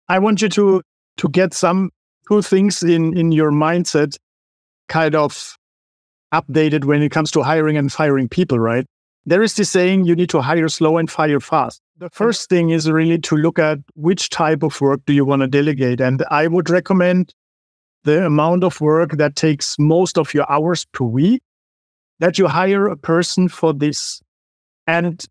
I want you to get some two things in your mindset kind of updated when it comes to hiring and firing people, right? There is this saying, you need to hire slow and fire fast. The first thing is really to look at which type of work do you want to delegate. And I would recommend the amount of work that takes most of your hours per week, that you hire a person for this. And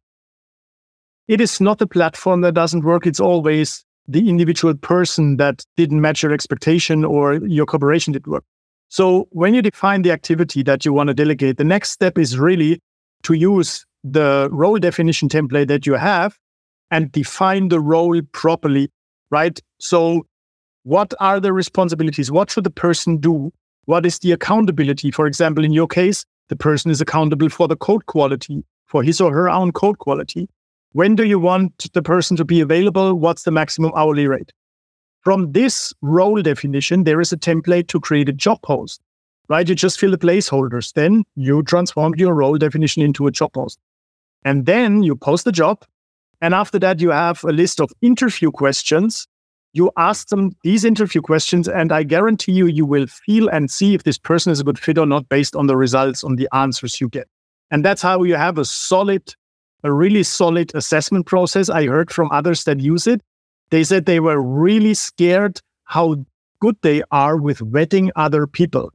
it is not a platform that doesn't work. It's always the individual person that didn't match your expectation or your cooperation didn't work. So when you define the activity that you want to delegate, the next step is really to use the role definition template that you have and define the role properly, right? So what are the responsibilities? What should the person do? What is the accountability? For example, in your case, the person is accountable for the code quality, for his or her own code quality. When do you want the person to be available? What's the maximum hourly rate? From this role definition, there is a template to create a job post, right? You just fill the placeholders. Then you transform your role definition into a job post. And then you post the job. And after that, you have a list of interview questions. You ask them these interview questions, and I guarantee you, you will feel and see if this person is a good fit or not based on the results, on the answers you get. And that's how you have a really solid assessment process. I heard from others that use it. They said they were really scared how good they are with vetting other people,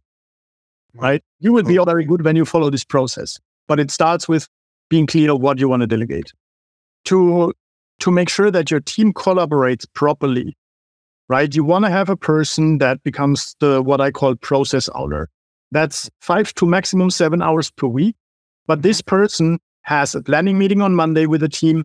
right? You will be very good when you follow this process, but it starts with being clear of what you want to delegate. To make sure that your team collaborates properly, right? You want to have a person that becomes what I call process owner. That's 5 to maximum 7 hours per week. But this person has a planning meeting on Monday with the team,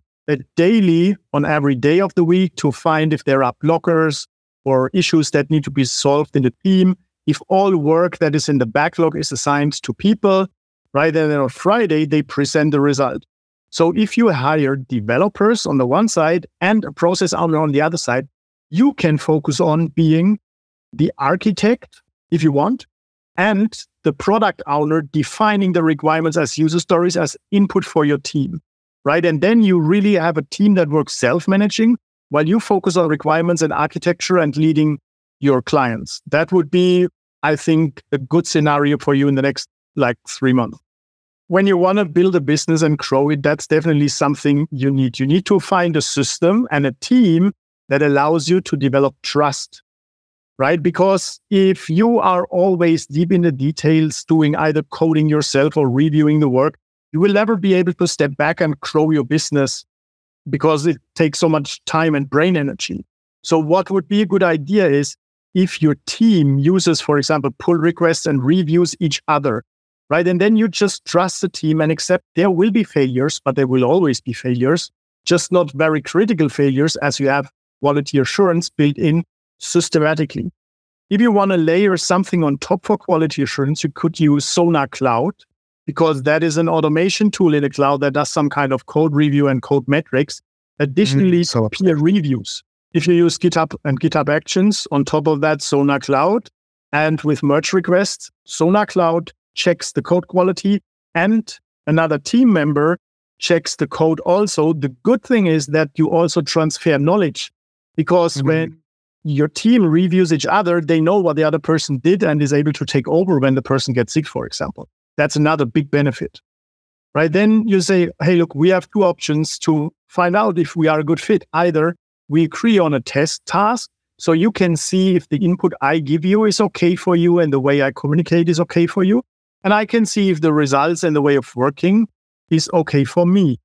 daily on every day of the week to find if there are blockers or issues that need to be solved in the team. If all work that is in the backlog is assigned to people, right? And then on Friday, they present the result. So if you hire developers on the one side and a process owner on the other side, you can focus on being the architect, if you want, and the product owner defining the requirements as user stories, as input for your team, right? And then you really have a team that works self-managing while you focus on requirements and architecture and leading your clients. That would be, I think, a good scenario for you in the next 3 months. When you want to build a business and grow it, that's definitely something you need. You need to find a system and a team that allows you to develop trust, right? Because if you are always deep in the details, doing either coding yourself or reviewing the work, you will never be able to step back and grow your business because it takes so much time and brain energy. So what would be a good idea is if your team uses, for example, pull requests and reviews each other, right? And then you just trust the team and accept there will be failures, but there will always be failures, just not very critical failures as you have quality assurance built in systematically. If you want to layer something on top for quality assurance, you could use Sonar Cloud, because that is an automation tool in the cloud that does some kind of code review and code metrics. Additionally, peer reviews. If you use GitHub and GitHub Actions, on top of that, Sonar Cloud, and with merge requests, Sonar Cloud checks the code quality and another team member checks the code also. The good thing is that you also transfer knowledge, because when your team reviews each other, they know what the other person did and is able to take over when the person gets sick, for example. That's another big benefit, right? Then you say, hey, look, we have two options to find out if we are a good fit. Either we agree on a test task, so you can see if the input I give you is okay for you and the way I communicate is okay for you. And I can see if the results and the way of working is okay for me,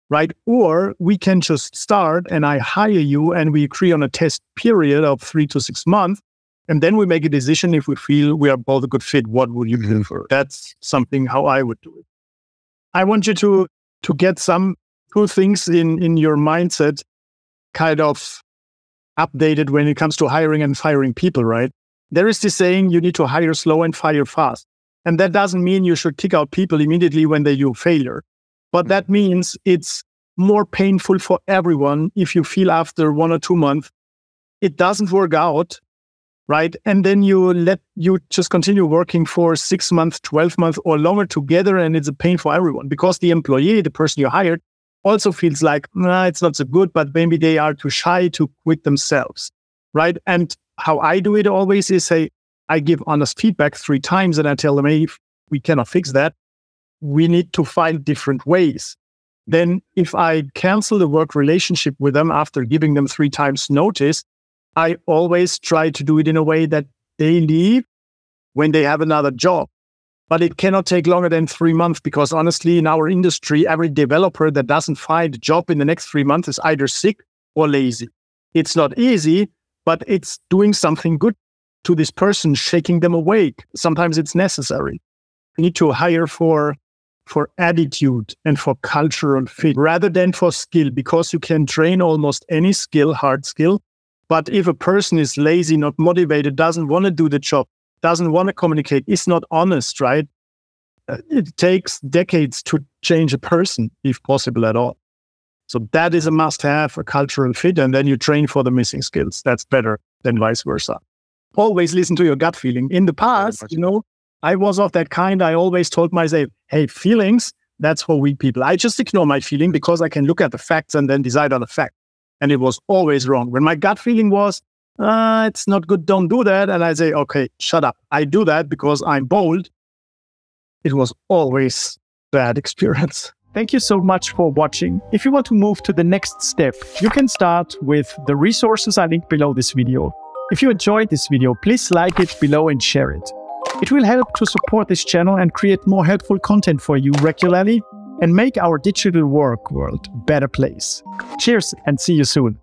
right? Or we can just start and I hire you and we agree on a test period of 3 to 6 months. And then we make a decision if we feel we are both a good fit. What would you prefer? That's something how I would do it. I want you to get some two things in your mindset kind of updated when it comes to hiring and firing people, right? There is this saying, you need to hire slow and fire fast. And that doesn't mean you should kick out people immediately when they do failure. But that means it's more painful for everyone if you feel after 1 or 2 months, it doesn't work out, right? And then you just continue working for 6 months, 12 months or longer together. And it's a pain for everyone because the employee, the person you hired, also feels like, nah, it's not so good, but maybe they are too shy to quit themselves, right? And how I do it always is, hey, I give honest feedback 3 times and I tell them, hey, if we cannot fix that, we need to find different ways. Then if I cancel the work relationship with them after giving them 3 times notice, I always try to do it in a way that they leave when they have another job. But it cannot take longer than 3 months because honestly, in our industry, every developer that doesn't find a job in the next 3 months is either sick or lazy. It's not easy, but it's doing something good to this person, shaking them awake. Sometimes it's necessary. You need to hire for attitude and for cultural fit rather than for skill, because you can train almost any skill, hard skill. But if a person is lazy, not motivated, doesn't want to do the job, doesn't want to communicate, is not honest, right? It takes decades to change a person, if possible at all. So that is a must-have, a cultural fit, and then you train for the missing skills. That's better than vice versa. Always listen to your gut feeling. In the past, I was of that kind. I always told myself, hey, feelings, that's for weak people. I just ignore my feeling because I can look at the facts and then decide on the fact. And it was always wrong. When my gut feeling was, it's not good, don't do that. And I say, okay, shut up. I do that because I'm bold. It was always bad experience. Thank you so much for watching. If you want to move to the next step, you can start with the resources I linked below this video. If you enjoyed this video, please like it below and share it. It will help to support this channel and create more helpful content for you regularly and make our digital work world a better place. Cheers and see you soon.